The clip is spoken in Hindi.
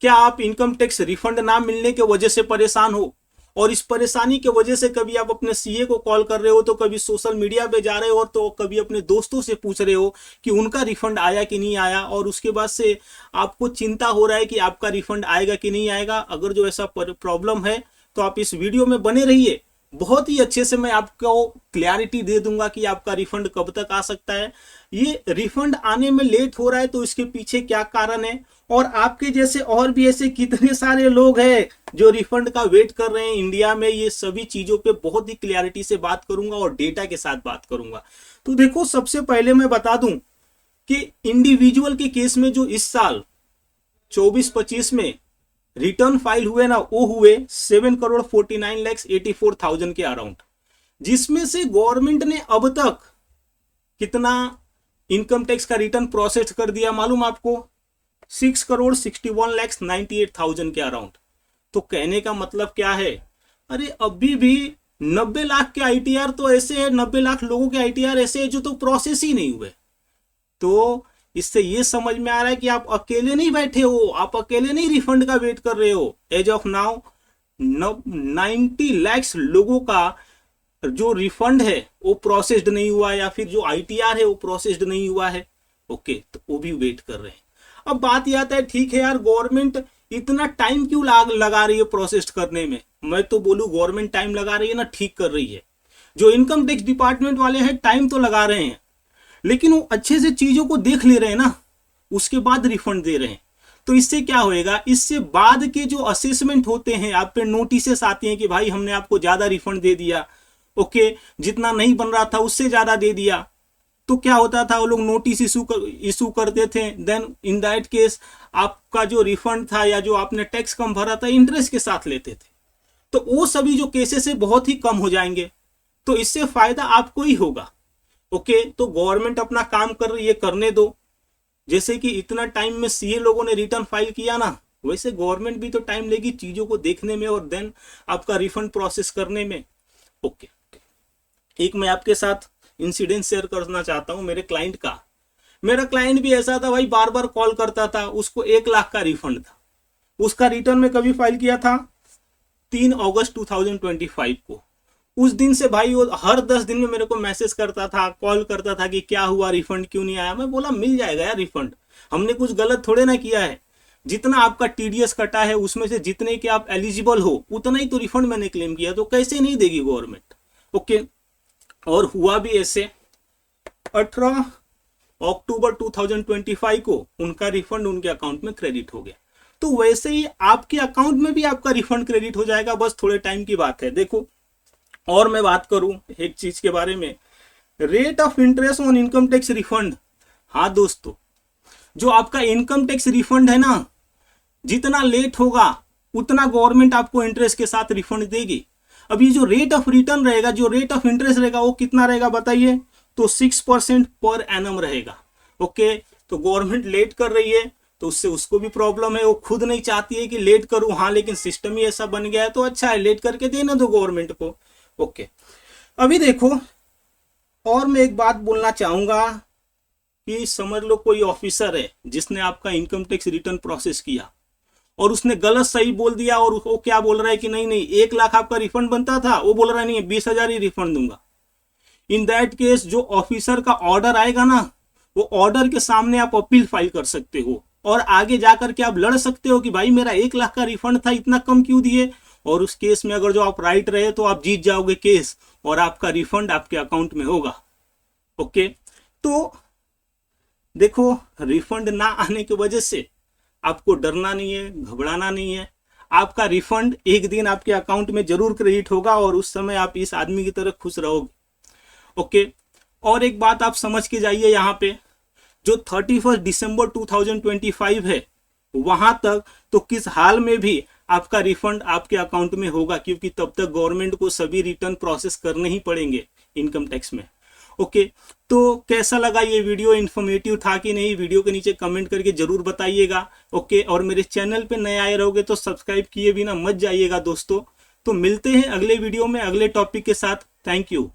क्या आप इनकम टैक्स रिफंड ना मिलने के वजह से परेशान हो और इस परेशानी के वजह से कभी आप अपने सीए को कॉल कर रहे हो, तो कभी सोशल मीडिया पे जा रहे हो, तो कभी अपने दोस्तों से पूछ रहे हो कि उनका रिफंड आया कि नहीं आया, और उसके बाद से आपको चिंता हो रहा है कि आपका रिफंड आएगा कि नहीं आएगा। अगर जो ऐसा प्रॉब्लम है तो आप इस वीडियो में बने रहिए, बहुत ही अच्छे से मैं आपको क्लैरिटी दे दूंगा कि आपका रिफंड कब तक आ सकता है। ये रिफंड आने में लेट हो रहा है तो इसके पीछे क्या कारण है, और आपके जैसे और भी ऐसे कितने सारे लोग हैं जो रिफंड का वेट कर रहे हैं इंडिया में, ये सभी चीजों पे बहुत ही क्लैरिटी से बात करूंगा और डेटा के साथ बात करूंगा। तो देखो, सबसे पहले मैं बता दूं कि इंडिविजुअल के केस में जो इस साल 24-25 में रिटर्न फाइल हुए ना, वो हुए 7,49,84,000 के अराउंड, जिसमें से गवर्नमेंट ने अब तक कितना इनकम टैक्स का रिटर्न प्रोसेस कर दिया मालूम आपको? 6,61,98,000 के अराउंड। तो कहने का मतलब क्या है, अरे अभी भी 90 लाख के आईटीआर तो ऐसे है, 90 लाख लोगों के आईटीआर ऐसे है जो तो प्रोसेस ही नहीं हुए। तो इससे ये समझ में आ रहा है कि आप अकेले नहीं बैठे हो, आप अकेले नहीं रिफंड का वेट कर रहे हो। एज ऑफ नाउ 90 लाख लोगों का जो रिफंड है वो प्रोसेस्ड नहीं हुआ, या फिर जो आईटीआर है वो प्रोसेस्ड नहीं हुआ है। ओके, तो वो भी वेट कर रहे हैं। अब बात यह आता है, ठीक है यार, गवर्नमेंट इतना टाइम क्यों लगा रही है प्रोसेस करने में? मैं तो बोलूं गवर्नमेंट टाइम लगा रही है ना, ठीक कर रही है। जो इनकम टैक्स डिपार्टमेंट वाले हैं टाइम तो लगा रहे हैं, लेकिन वो अच्छे से चीजों को देख ले रहे हैं ना, उसके बाद रिफंड दे रहे हैं। तो इससे क्या होएगा, इससे बाद के जो असेसमेंट होते हैं, आप पे नोटिस आती हैं कि भाई हमने आपको ज्यादा रिफंड दे दिया, ओके, जितना नहीं बन रहा था उससे ज्यादा दे दिया। तो क्या होता था, वो लोग नोटिस इशू करते थे, देन इन दैट केस आपका जो रिफंड था या जो आपने टैक्स कम भरा था इंटरेस्ट के साथ लेते थे। तो वो सभी जो केसेस है बहुत ही कम हो जाएंगे, तो इससे फायदा आपको ही होगा। ओके, तो गवर्नमेंट अपना काम कर रही है, करने दो। जैसे कि इतना टाइम में सीए लोगों ने रिटर्न फाइल किया ना, वैसे गवर्नमेंट भी तो टाइम लेगी चीजों को देखने में और देन आपका रिफंड प्रोसेस करने में। ओके, एक मैं आपके साथ इंसिडेंट शेयर करना चाहता हूं मेरे क्लाइंट का। मेरा क्लाइंट भी ऐसा था भाई, बार बार कॉल करता था, उसको 1 लाख का रिफंड था। उसका रिटर्न में कभी फाइल किया था 3 अगस्त 2025 को। उस दिन से भाई वो हर 10 दिन में मेरे को मैसेज करता था, कॉल करता था कि क्या हुआ, रिफंड क्यों नहीं आया। मैं बोला मिल जाएगा यार रिफंड, हमने कुछ गलत थोड़े ना किया है। जितना आपका टीडीएस कटा है उसमें से जितने के आप एलिजिबल हो उतना ही तो रिफंड मैंने क्लेम किया, तो कैसे नहीं देगी गवर्नमेंट। ओके, और हुआ भी ऐसे। 18 अक्टूबर 2025 को उनका रिफंड उनके अकाउंट में क्रेडिट हो गया। तो वैसे ही आपके अकाउंट में भी आपका रिफंड क्रेडिट हो जाएगा, बस थोड़े टाइम की बात है। देखो, और मैं बात करूं एक चीज के बारे में, rate of interest on income tax refund. हाँ दोस्तों, जो आपका इनकम टैक्स रिफंड है ना, जितना लेट होगा उतना गवर्नमेंट आपको इंटरेस्ट के साथ रिफंड देगी। अब ये जो रेट ऑफ रिटर्न रहेगा, जो रेट ऑफ इंटरेस्ट रहेगा, वो कितना रहेगा बताइए? तो 6% पर एनम रहेगा। ओके, तो गवर्नमेंट लेट कर रही है तो उससे उसको भी प्रॉब्लम है, वो खुद नहीं चाहती है कि लेट करूं, हाँ, लेकिन सिस्टम ही ऐसा बन गया है तो अच्छा है, लेट करके देना दो गवर्नमेंट को। ओके, अभी देखो, और मैं एक बात बोलना चाहूंगा कि समझ लो कोई ऑफिसर है जिसने आपका इनकम टैक्स रिटर्न प्रोसेस किया और उसने गलत सही बोल दिया, और वो क्या बोल रहा है कि नहीं नहीं 1 लाख आपका रिफंड बनता था, वो बोल रहा है नहीं 20,000 ही रिफंड दूंगा। इन दैट केस जो ऑफिसर का ऑर्डर आएगा ना, वो ऑर्डर के सामने आप अपील फाइल कर सकते हो और आगे जाकर के आप लड़ सकते हो कि भाई मेरा 1 लाख का रिफंड था, इतना कम क्यों दिए। और उस केस में अगर जो आप राइट रहे तो आप जीत जाओगे केस और आपका रिफंड आपके अकाउंट में होगा। ओके, तो देखो, रिफंड ना आने की वजह से आपको डरना नहीं है, घबराना नहीं है। आपका रिफंड एक दिन आपके अकाउंट में जरूर क्रेडिट होगा और उस समय आप इस आदमी की तरह खुश रहोगे। ओके, और एक बात आप समझ के जाइए, यहाँ पे जो 31 दिसंबर 2025 है वहां तक तो किस हाल में भी आपका रिफंड आपके अकाउंट में होगा, क्योंकि तब तक गवर्नमेंट को सभी रिटर्न प्रोसेस करने ही पड़ेंगे इनकम टैक्स में। ओके, तो कैसा लगा ये वीडियो, इन्फॉर्मेटिव था कि नहीं? वीडियो के नीचे कमेंट करके जरूर बताइएगा। ओके, और मेरे चैनल पे नए आए रहोगे तो सब्सक्राइब किए बिना मत जाइएगा दोस्तों। तो मिलते हैं अगले वीडियो में अगले टॉपिक के साथ। Thank you.